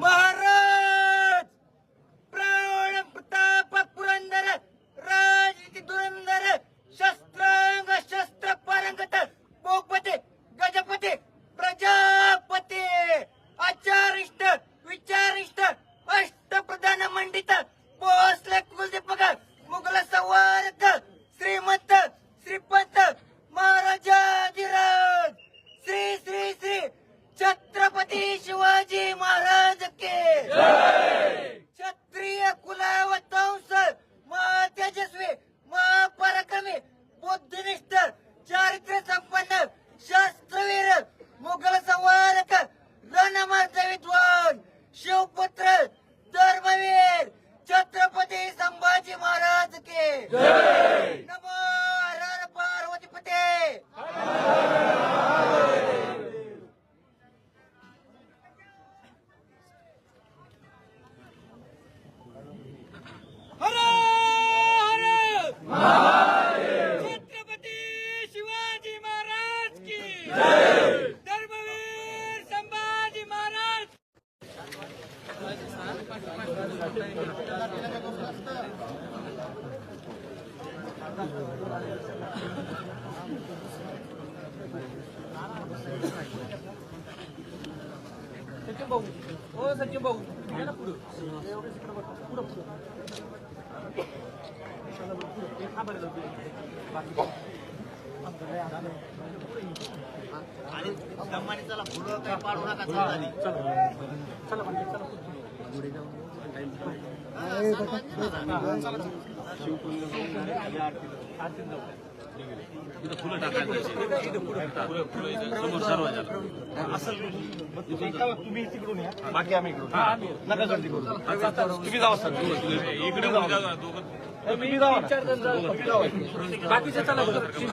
महाराज प्राण प्रताप पुरंदर राजनीती धुरंदर शस्त्रांग शस्त्र पारंगत भूपते गजपते प्रजापते आचारिष्ट विचारिष्ट अष्टप्रधान मंडित भोसले कुलदीपक मुघल संवारक श्रीमंत श्रीपंत महाराजाधिराज श्री श्री श्री छत्रपती शिवाजी महाराज के क्षत्रिय कुलावतंस महातेजस्वी महापराक्रमी बुद्धिनिष्ठ चारित्र्य संपन्न शास्त्रवीर मुघल संवारक रणमार्ग विद्वान शिवपुत्र धर्मवीर छत्रपती संभाजी महाराज के नमो हर हर पार्वतीपते। छत्रपती शिवाजी महाराज की धर्मवीर संभाजी महाराज। सचिन भाऊ हो सचिन भाऊ पुढे आणि दमाने चला पुढं काही पाडू नका झाली चला फुलं टाकायचं समोर सर्व असं तुम्ही तिकडून या बाकी आम्ही इकडून नका गर्दी करू तुम्ही जावा सर इकडे तुम्ही जावा बाकीचे चला